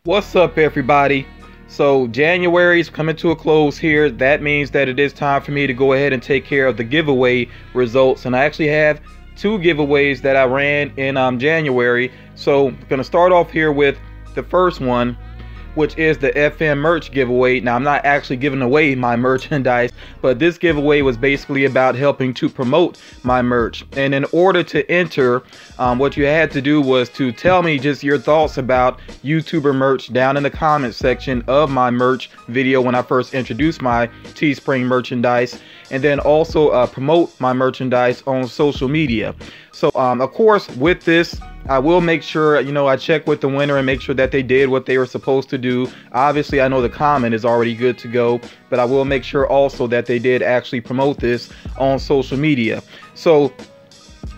What's up, everybody? So January's coming to a close here. That means that it is time for me to go ahead and take care of the giveaway results, and I actually have two giveaways that I ran in January. So I'm gonna start off here with the first one, which is the FM merch giveaway. Now, I'm not actually giving away my merchandise, but this giveaway was basically about helping to promote my merch. And in order to enter, what you had to do was to tell me just your thoughts about YouTuber merch down in the comments section of my merch video when I first introduced my Teespring merchandise, and then also promote my merchandise on social media. So of course, with this, I will make sure, I check with the winner and make sure that they did what they were supposed to do. Obviously, I know the comment is already good to go, but I will make sure also that they did actually promote this on social media. So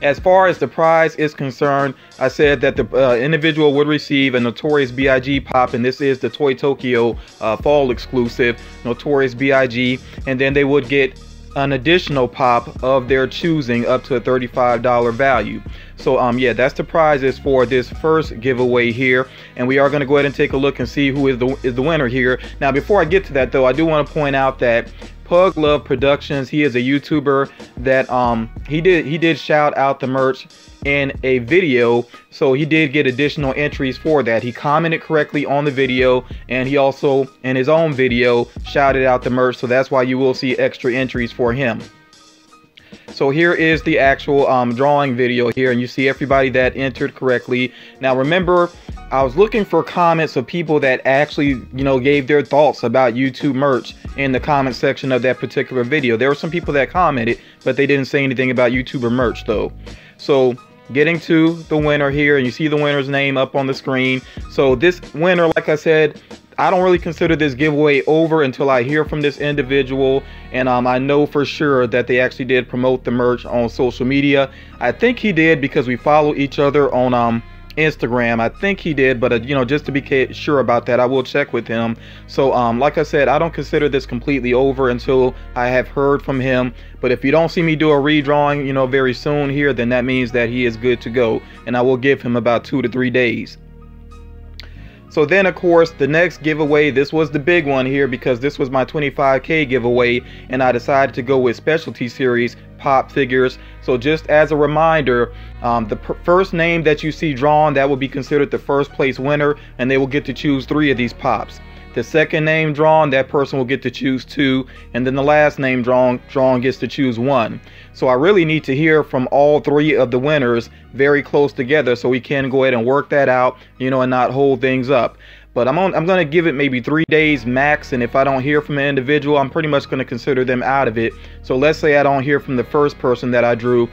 as far as the prize is concerned, I said that the individual would receive a Notorious B.I.G. pop, and this is the Toy Tokyo fall exclusive Notorious B.I.G., and then they would get an additional pop of their choosing up to a $35 value. So yeah, that's the prizes for this first giveaway here, and we are going to go ahead and take a look and see who is the winner here. Now, before I get to that though, I do want to point out that Pug Love Productions, he is a YouTuber that he did shout out the merch in a video, so he did get additional entries for that. He commented correctly on the video, and he also in his own video shouted out the merch, so that's why you will see extra entries for him. So here is the actual drawing video here, and you see everybody that entered correctly. Now remember, I was looking for comments of people that actually, gave their thoughts about YouTube merch in the comment section of that particular video. There were some people that commented, but they didn't say anything about YouTuber merch though. So getting to the winner here, and you see the winner's name up on the screen. So this winner, like I said, I don't really consider this giveaway over until I hear from this individual, and I know for sure that they actually did promote the merch on social media. I think he did because we follow each other on Instagram. I think he did, but just to be sure about that, I will check with him. So like I said, I don't consider this completely over until I have heard from him. But if you don't see me do a redrawing very soon here, then that means that he is good to go, and I will give him about 2 to 3 days. So then, of course, the next giveaway, this was the big one here because this was my 25K giveaway, and I decided to go with Specialty Series pop figures. So just as a reminder, the first name that you see drawn, that will be considered the first place winner, and they will get to choose 3 of these pops. The second name drawn, that person will get to choose 2, and then the last name drawn gets to choose 1. So I really need to hear from all 3 of the winners very close together so we can go ahead and work that out, and not hold things up. But I'm going to give it maybe 3 days max, and if I don't hear from an individual, I'm pretty much going to consider them out of it. So let's say I don't hear from the first person that I drew,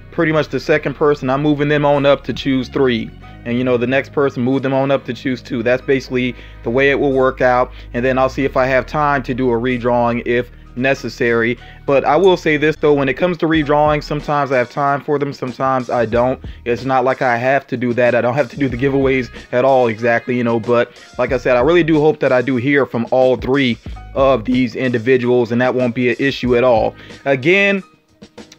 pretty much the second person, I'm moving them on up to choose 3. And the next person, move them on up to choose 2. That's basically the way it will work out. And then I'll see if I have time to do a redrawing if necessary. But I will say this though, when it comes to redrawing, sometimes I have time for them, sometimes I don't. It's not like I have to do that. I don't have to do the giveaways at all exactly, but like I said, I really do hope that I do hear from all 3 of these individuals, and that won't be an issue at all. Again,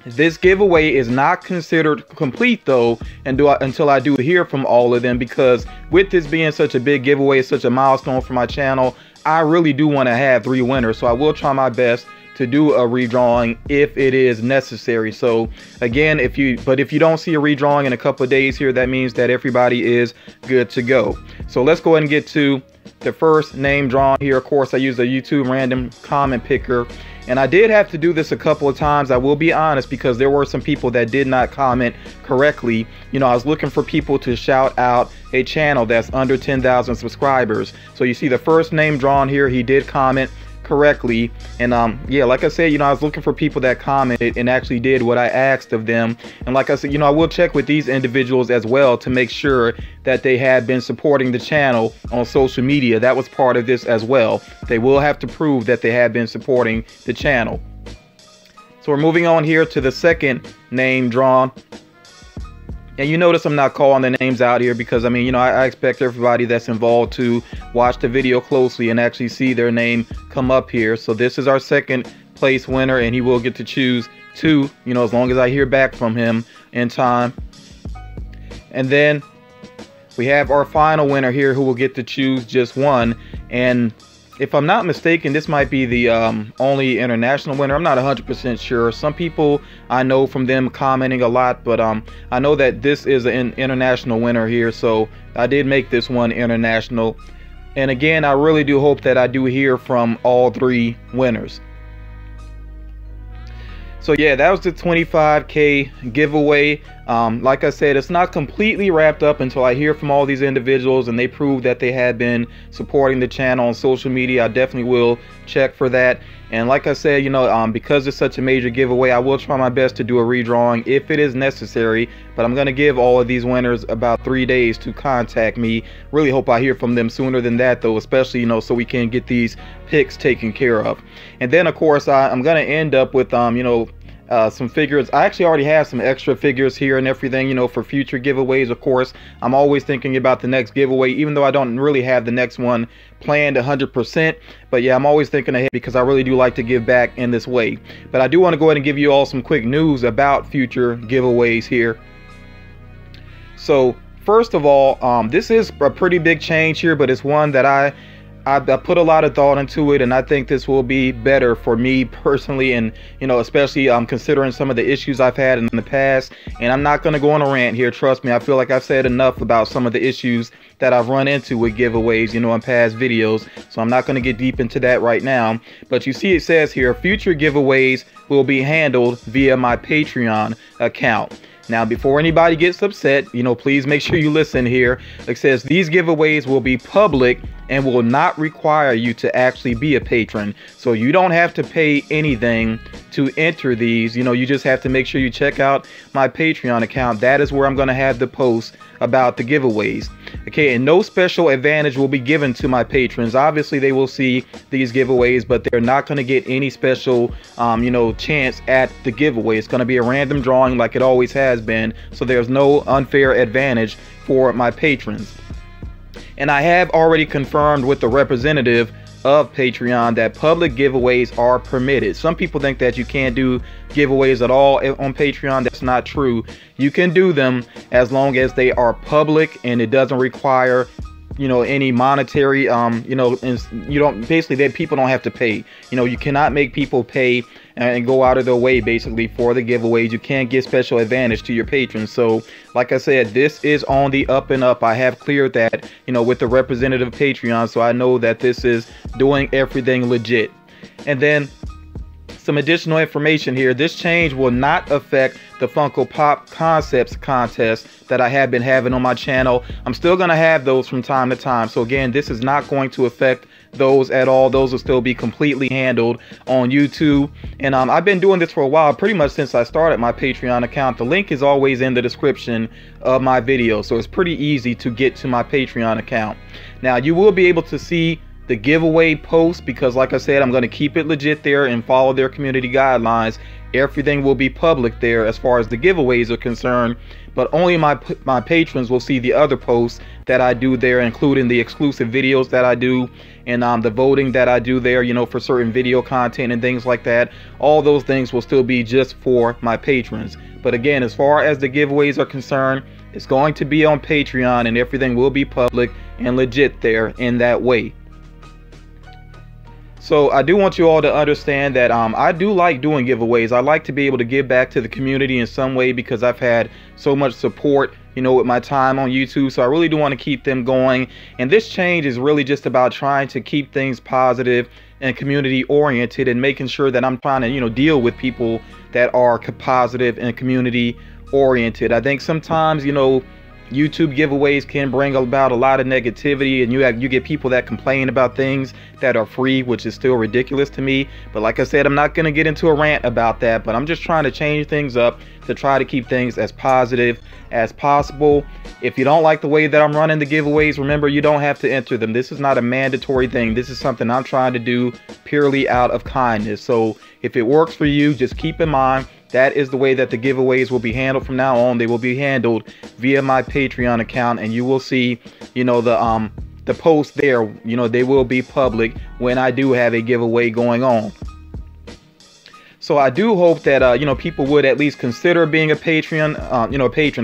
this giveaway is not considered complete though until I do hear from all of them, because with this being such a big giveaway, such a milestone for my channel, I really do want to have 3 winners. So I will try my best to do a redrawing if it is necessary. So again, if you don't see a redrawing in a couple of days here, that means that everybody is good to go. So let's go ahead and get to the first name drawn here. Of course, I used a YouTube random comment picker, and I did have to do this a couple of times, I will be honest, because there were some people that did not comment correctly. I was looking for people to shout out a channel that's under 10,000 subscribers. So you see the first name drawn here, he did comment correctly, and yeah, like I said, I was looking for people that commented and actually did what I asked of them. And like I said, I will check with these individuals as well to make sure that they had been supporting the channel on social media. That was part of this as well. They will have to prove that they have been supporting the channel. So we're moving on here to the second name drawn. And you notice I'm not calling the names out here because I expect everybody that's involved to watch the video closely and actually see their name come up here. So this is our second place winner, and he will get to choose 2, as long as I hear back from him in time. And then we have our final winner here who will get to choose just one. And if I'm not mistaken, this might be the only international winner. I'm not 100% sure. Some people I know from them commenting a lot, but I know that this is an international winner here, so I did make this one international. And again, I really do hope that I do hear from all 3 winners. So yeah, that was the 25K giveaway. Like I said, it's not completely wrapped up until I hear from all these individuals and they prove that they have been supporting the channel on social media. I definitely will check for that. And like I said, you know, because it's such a major giveaway, I will try my best to do a redrawing if it is necessary. But I'm going to give all of these winners about 3 days to contact me. Really hope I hear from them sooner than that, though, especially, you know, so we can get these picks taken care of. And then, of course, I'm going to end up with, you know, some figures. I actually already have some extra figures here and everything, you know, for future giveaways. Of course, I'm always thinking about the next giveaway, even though I don't really have the next one planned 100%. But yeah, I'm always thinking ahead because I really do like to give back in this way. But I do want to go ahead and give you all some quick news about future giveaways here. So first of all, this is a pretty big change here, but it's one that I put a lot of thought into it, and I think this will be better for me personally, and you know, especially considering some of the issues I've had in the past. And I'm not going to go on a rant here, trust me. I feel like I've said enough about some of the issues that I've run into with giveaways, you know, in past videos, so I'm not going to get deep into that right now. But you see, it says here, future giveaways will be handled via my Patreon account. Now, before anybody gets upset, you know, please make sure you listen here. It says these giveaways will be public and will not require you to actually be a patron. So you don't have to pay anything to enter these. You know, you just have to make sure you check out my Patreon account. That is where I'm going to have the posts about the giveaways. Okay, and no special advantage will be given to my patrons. Obviously, they will see these giveaways, but they're not going to get any special, you know, chance at the giveaway. It's going to be a random drawing like it always has been. So there's no unfair advantage for my patrons. And I have already confirmed with the representative of Patreon that public giveaways are permitted. Some people think that you can't do giveaways at all on Patreon. That's not true. You can do them as long as they are public and it doesn't require, you know, any monetary, you know, and you don't, basically that people don't have to pay. You know, you cannot make people pay and go out of their way basically for the giveaways. You can't give special advantage to your patrons. So like I said, this is on the up and up. I have cleared that, you know, with the representative of Patreon, so I know that this is doing everything legit. And then some additional information here. This change will not affect the Funko Pop Concepts contest that I have been having on my channel. I'm still going to have those from time to time. So again, this is not going to affect those at all. Those will still be completely handled on YouTube. And I've been doing this for a while, pretty much since I started my Patreon account. The link is always in the description of my video, so it's pretty easy to get to my Patreon account. Now, you will be able to see the giveaway post because, like I said, I'm going to keep it legit there and follow their community guidelines. Everything will be public there as far as the giveaways are concerned, but only my patrons will see the other posts that I do there, including the exclusive videos that I do and the voting that I do there, you know, for certain video content and things like that. All those things will still be just for my patrons. But again, as far as the giveaways are concerned, it's going to be on Patreon and everything will be public and legit there in that way. So I do want you all to understand that I do like doing giveaways. I like to be able to give back to the community in some way because I've had so much support, you know, with my time on YouTube. So I really do want to keep them going. And this change is really just about trying to keep things positive and community oriented and making sure that I'm trying to, you know, deal with people that are positive and community oriented. I think sometimes, you know, YouTube giveaways can bring about a lot of negativity, and you get people that complain about things that are free, which is still ridiculous to me. But like I said, I'm not going to get into a rant about that, but I'm just trying to change things up to try to keep things as positive as possible. If you don't like the way that I'm running the giveaways, remember, you don't have to enter them. This is not a mandatory thing. This is something I'm trying to do purely out of kindness. So if it works for you, just keep in mind that is the way that the giveaways will be handled from now on. They will be handled via my Patreon account, and you will see, you know, the post there. You know, they will be public when I do have a giveaway going on. So I do hope that people would at least consider being a patron,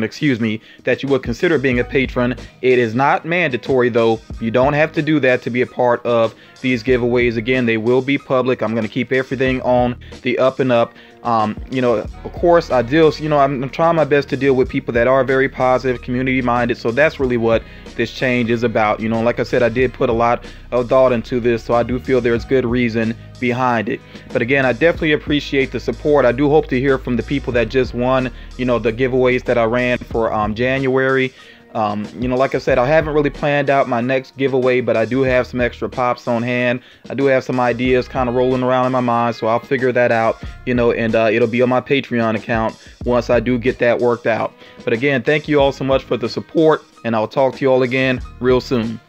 excuse me, that you would consider being a patron. It is not mandatory though. You don't have to do that to be a part of these giveaways. Again, they will be public. I'm going to keep everything on the up and up. Of course, I deal, I'm trying my best to deal with people that are very positive, community minded. So that's really what this change is about. Like I said, I did put a lot of thought into this, so I do feel there's good reason behind it. But again, I definitely appreciate the support. I do hope to hear from the people that just won, the giveaways that I ran for January. Like I said, I haven't really planned out my next giveaway, but I do have some extra pops on hand. I do have some ideas kind of rolling around in my mind, so I'll figure that out, and it'll be on my Patreon account once I do get that worked out. But again, thank you all so much for the support, and I'll talk to you all again real soon.